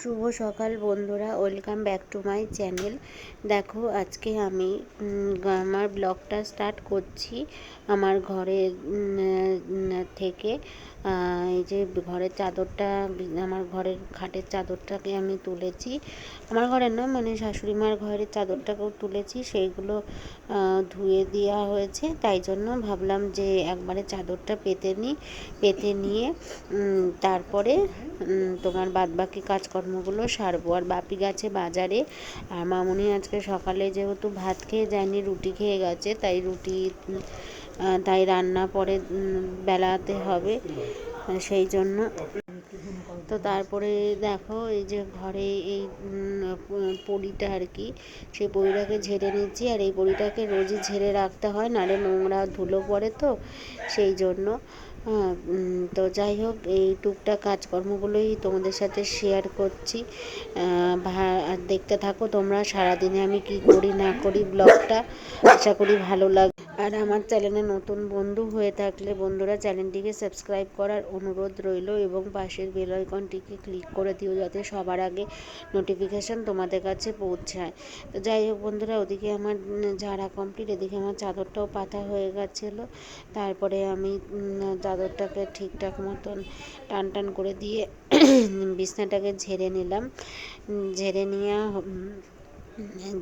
শুভ সকাল বন্ধুরা, welcome back to my channel. দেখো আজকে আমি আমার ব্লগটা স্টার্ট করছি আমার ঘরের থেকে। এই যে ঘরের চাদরটা, আমার ঘরের খাটের চাদরটাকে আমি তুলেছি। আমার ঘরের না, মানে শাশুড়ি মার ঘরের চাদরটাকেও তুলেছি, সেইগুলো ধুয়ে দেওয়া হয়েছে। তাই জন্য ভাবলাম যে একবারে চাদরটা পেতে নিয়ে তারপরে তোমার বাদবাকি কাজকর্মগুলো সারবো। আর বাপি গেছে বাজারে, আর মামুনি আজকে সকালে যেহেতু ভাত খেয়ে যায়নি, রুটি খেয়ে গেছে, তাই রান্না পরে বেলাতে হবে, সেই জন্য। তো তারপরে দেখো এই যে ঘরে এই পলিটা আর কি, সেই পলিটাকে ঝেড়ে নিচ্ছি। আর এই পলিটাকে রোজই ঝেড়ে রাখতে হয়, নাহলে নোংরা ধুলো পড়ে, তো সেই জন্য। তো যাই হোক, এই টুকটাক কাজকর্মগুলোই তোমাদের সাথে শেয়ার করছি। দেখতে থাকো তোমরা সারাদিনে আমি কি করি না করি ব্লগটা। আশা করি ভালো লাগবে। আর আমার চ্যানেলে নতুন বন্ধু হয়ে থাকলে বন্ধুরা চ্যানেলটিকে সাবস্ক্রাইব করার অনুরোধ রইল এবং পাশের বেল আইকনটিকে ক্লিক করে দিও, যাতে সবার আগে নোটিফিকেশান তোমাদের কাছে পৌঁছায়। তো যাই হোক বন্ধুরা, ওদিকে আমার ঝাড়া কমপ্লিট, এদিকে আমার চাদরটাও পাতা হয়ে গেছিলো। তারপরে আমি চাদরটাকে ঠিকঠাক মতন টান করে দিয়ে বিছনাটাকে ঝেড়ে নিলাম।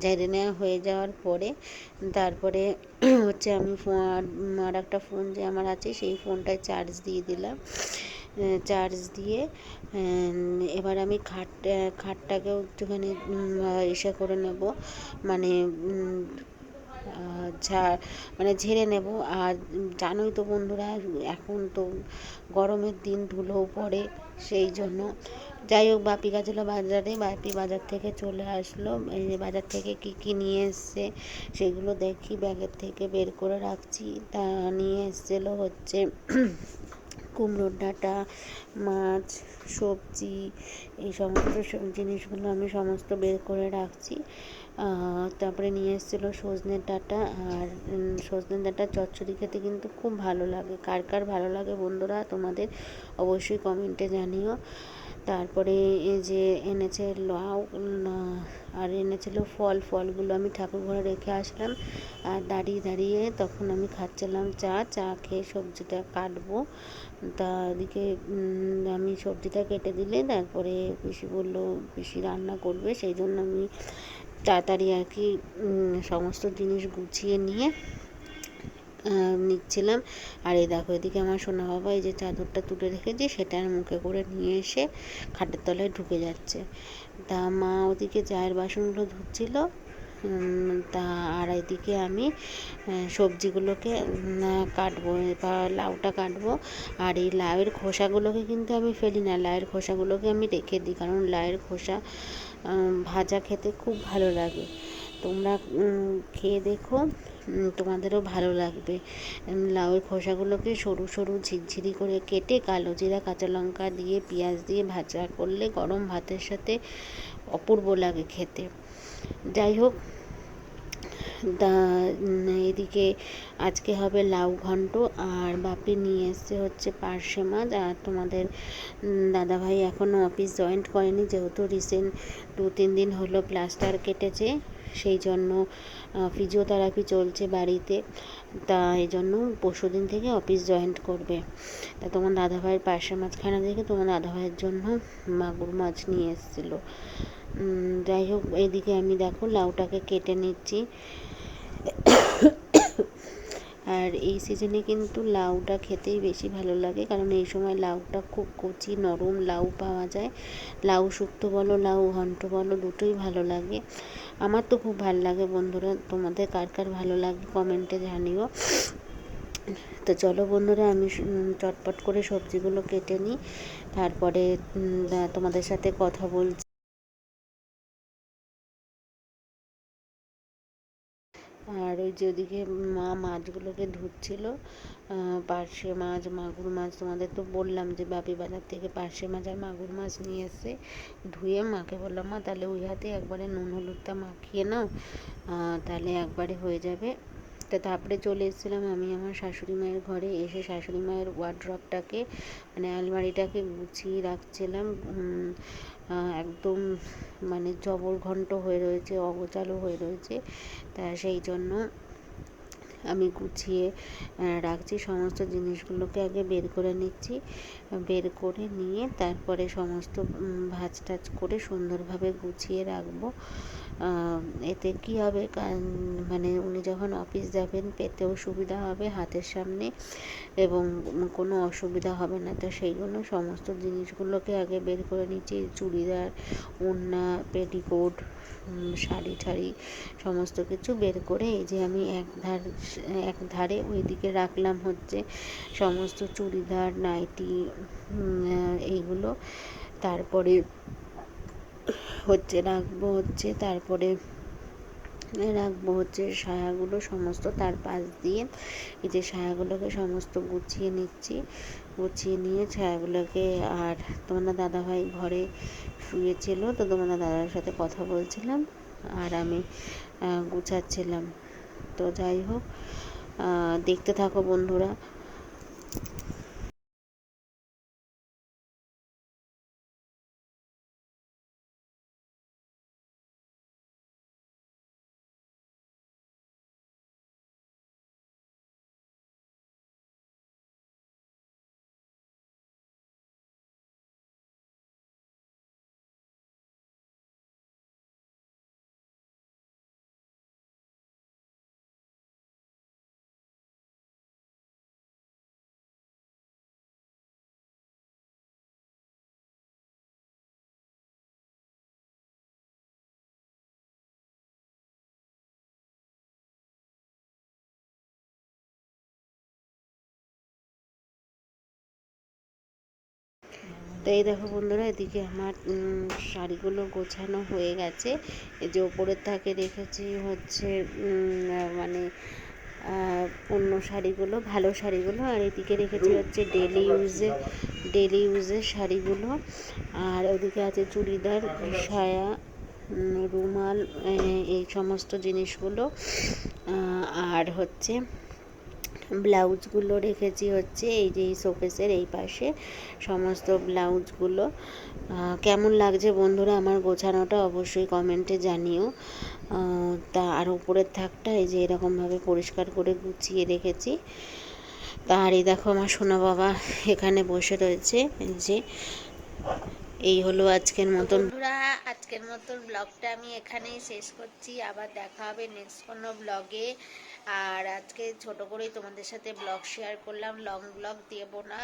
ঝেড়ে নেওয়া হয়ে যাওয়ার পরে তারপরে হচ্ছে আমি আর একটা ফোন যে আমার আছে, সেই ফোনটায় চার্জ দিয়ে দিলাম। চার্জ দিয়ে এবার আমি খাটটাকেও একটুখানি ইসে করে নেব, মানে ঝেড়ে নেব। আর জানোই তো বন্ধুরা, এখন তো গরমের দিন, ধুলোও পড়ে, সেই জন্য। যাই হোক, বাপি গেছিলো বাজারে, বাপি বাজার থেকে চলে আসলো। এই যে বাজার থেকে কী নিয়ে এসছে সেগুলো দেখি, ব্যাগের থেকে বের করে রাখছি। তা নিয়ে এসেছিলো হচ্ছে কুমড়োর ডাঁটা, মাছ, সবজি, এই সমস্ত জিনিসগুলো আমি সমস্ত বের করে রাখছি। তারপরে নিয়ে এসেছিলো সজনের ডাঁটা। আর সজনের ডাঁটা চচ্চড়ি খেতে কিন্তু খুব ভালো লাগে। কার কার ভালো লাগে বন্ধুরা তোমাদের অবশ্যই কমেন্টে জানিও। তারপরে এই যে এনেছে লাউ, আর এনেছিল ফলগুলো আমি ঠাকুর ঘরে রেখে আসলাম। আর দাঁড়িয়ে তখন আমি খাচ্ছিলাম চা খেয়ে সবজিটা কাটবো। তা ওদিকে আমি সবজিটা কেটে দিলে তারপরে পিসি বললো পিসি রান্না করবে, সেই জন্য আমি তাড়াতাড়ি আর কি সমস্ত জিনিস গুছিয়ে নিয়ে নিচ্ছিলাম। আর এই দেখো, এদিকে আমার সোনা বাবা এই যে চাদরটা তুলে রেখেছি, সেটার মুখে করে নিয়ে এসে খাটের তলায় ঢুকে যাচ্ছে। তা মা ওদিকে চায়ের বাসনগুলো ধুচ্ছিল। আর এদিকে আমি সবজিগুলোকে কাটবো, বা লাউটা কাটবো। আর এই লাউয়ের খোসাগুলোকে কিন্তু আমি ফেলি না, লাউয়ের খোসাগুলোকে আমি রেখে দিই, কারণ লাউয়ের খোসা ভাজা খেতে খুব ভালো লাগে। তোমরা খেয়ে দেখো, তোমাদেরও ভালো লাগবে। লাউয়ের খোসাগুলোকে সরু সরু ঝিরঝিরি করে কেটে কালো জিরা, কাঁচা লঙ্কা দিয়ে, পেঁয়াজ দিয়ে ভাজা করলে গরম ভাতের সাথে অপূর্ব লাগে খেতে। যাই হোক, এদিকে আজকে হবে লাউ ঘন্ট। আর বাপি নিয়ে এসছে হচ্ছে পার্শে মাছ। আর তোমাদের দাদাভাই এখনও অফিস জয়েন্ট করেনি, যেহেতু রিসেন্ট 2-3 দিন হলো প্লাস্টার কেটেছে, সেই জন্য ফিজিওথেরাপি চলছে বাড়িতে। তা এই জন্য পরশুদিন থেকে অফিস জয়েন্ট করবে। তা তোমার দাদাভাইয়ের পার্শে মাছখানা দেখে তোমার দাদাভাইয়ের জন্য মাগুর মাছ নিয়ে এসেছিলো। যাই হোক, এইদিকে আমি দেখো লাউটাকে কেটে নিচ্ছি। আর এই সিজনে কিন্তু লাউটা খেতেই বেশি ভালো লাগে, কারণ এই সময় লাউটা খুব কচি নরম লাউ পাওয়া যায়। লাউ শুক্তো বলো, লাউ ঘন্ট বলো, দুটোই ভালো লাগে। আমার তো খুব ভালো লাগে বন্ধুরা, তোমাদের কার কার ভালো লাগে কমেন্টে জানিও। তো চলো বন্ধুরা, আমি চটপট করে সবজিগুলো কেটে নিই, তারপরে তোমাদের সাথে কথা বলছি। আর ওই যে ওদিকে মা মাছগুলোকে ধুচ্ছিল, পার্শে মাছ, মাগুর মাছ। তোমাদের তো বললাম যে বাপি বাজার থেকে পার্শে মাছ আর মাগুর মাছ নিয়ে এসে ধুয়ে মাকে বললাম, মা তাহলে ওই হাতে একবারে নুন হলুদটা মাখিয়ে নাও, তাহলে একবারে হয়ে যাবে। তো তারপরে চলে এসেছিলাম আমি আমার শাশুড়ি মায়ের ঘরে। এসে শাশুড়ি মায়ের ওয়ার্ড্রপটাকে মানে আলমারিটাকে গুছিয়ে রাখছিলাম। একদম মানে জবরঘন্ট হয়ে রয়েছে, অগোছালো হয়ে রয়েছে। তা সেই জন্য আমি গুছিয়ে রাখছি। সমস্ত জিনিসগুলোকে আগে বের করে নিচ্ছি। বের করে নিয়ে তারপরে সমস্ত ভাঁজ টাজ করে সুন্দরভাবে গুছিয়ে রাখবো। এতে কী হবে, মানে উনি যখন অফিস যাবেন পেতেও সুবিধা হবে হাতের সামনে, এবং কোনো অসুবিধা হবে না। তো সেই জন্য সমস্ত জিনিসগুলোকে আগে বের করে নিচ্ছি। চুড়িদার, ওড়না, পেটিকোট, শাড়ি ঠাড়ি সমস্ত কিছু বের করে এই যে আমি এক ধারে ওইদিকে রাখলাম হচ্ছে সমস্ত চুড়িদার, নাইটি এইগুলো। তারপরে রাখবো হচ্ছে সায়াগুলো সমস্ত, তার পাশ দিয়ে এই যে সায়াগুলোকে সমস্ত গুছিয়ে নিচ্ছি। গুছিয়ে নিয়ে ছায়াগুলোকে, আর তোমার দাদাভাই ঘরে শুয়েছিল, তো তোমার দাদার সাথে কথা বলছিলাম আর আমি গুছাচ্ছিলাম। তো যাই হোক, দেখতে থাকো বন্ধুরা। তো এই দেখো বন্ধুরা, এদিকে আমার শাড়িগুলো গোছানো হয়ে গেছে। এই যে ওপরের থাকে রেখেছি হচ্ছে মানে অন্য শাড়িগুলো, ভালো শাড়িগুলো, আর এদিকে রেখেছি হচ্ছে ডেলি ইউজের শাড়িগুলো। আর ওদিকে আছে চুড়িদার, সায়া, রুমাল, এই সমস্ত জিনিসগুলো। আর হচ্ছে ব্লাউজগুলো রেখেছি হচ্ছে এই যে এই শোকেসের এই পাশে সমস্ত ব্লাউজগুলো। কেমন লাগছে বন্ধুরা আমার গোছানোটা অবশ্যই কমেন্টে জানিও। তা আর উপরের থাকটা এই যে এরকমভাবে পরিষ্কার করে গুছিয়ে রেখেছি। আর এই দেখো আমার সোনা বাবা এখানে বসে রয়েছে। এই যে এই হলো আজকের মতন ব্লগটা আমি এখানেই শেষ করছি। আবার দেখা হবে নেক্সট কোনো ব্লগে। আর আজকে ছোট করেই তোমাদের সাথে ব্লগ শেয়ার করলাম, লং ব্লগ দেব না।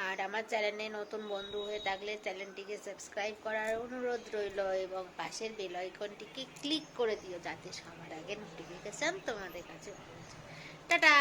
আর আমার চ্যানেলে নতুন বন্ধু হয়ে থাকলে চ্যানেলটিকে সাবস্ক্রাইব করার অনুরোধ রইল, এবং পাশের বেল আইকনটিকে ক্লিক করে দিও যাতে সবার আগে নোটিফিকেশান তোমাদের কাছে পৌঁছে। টাটা।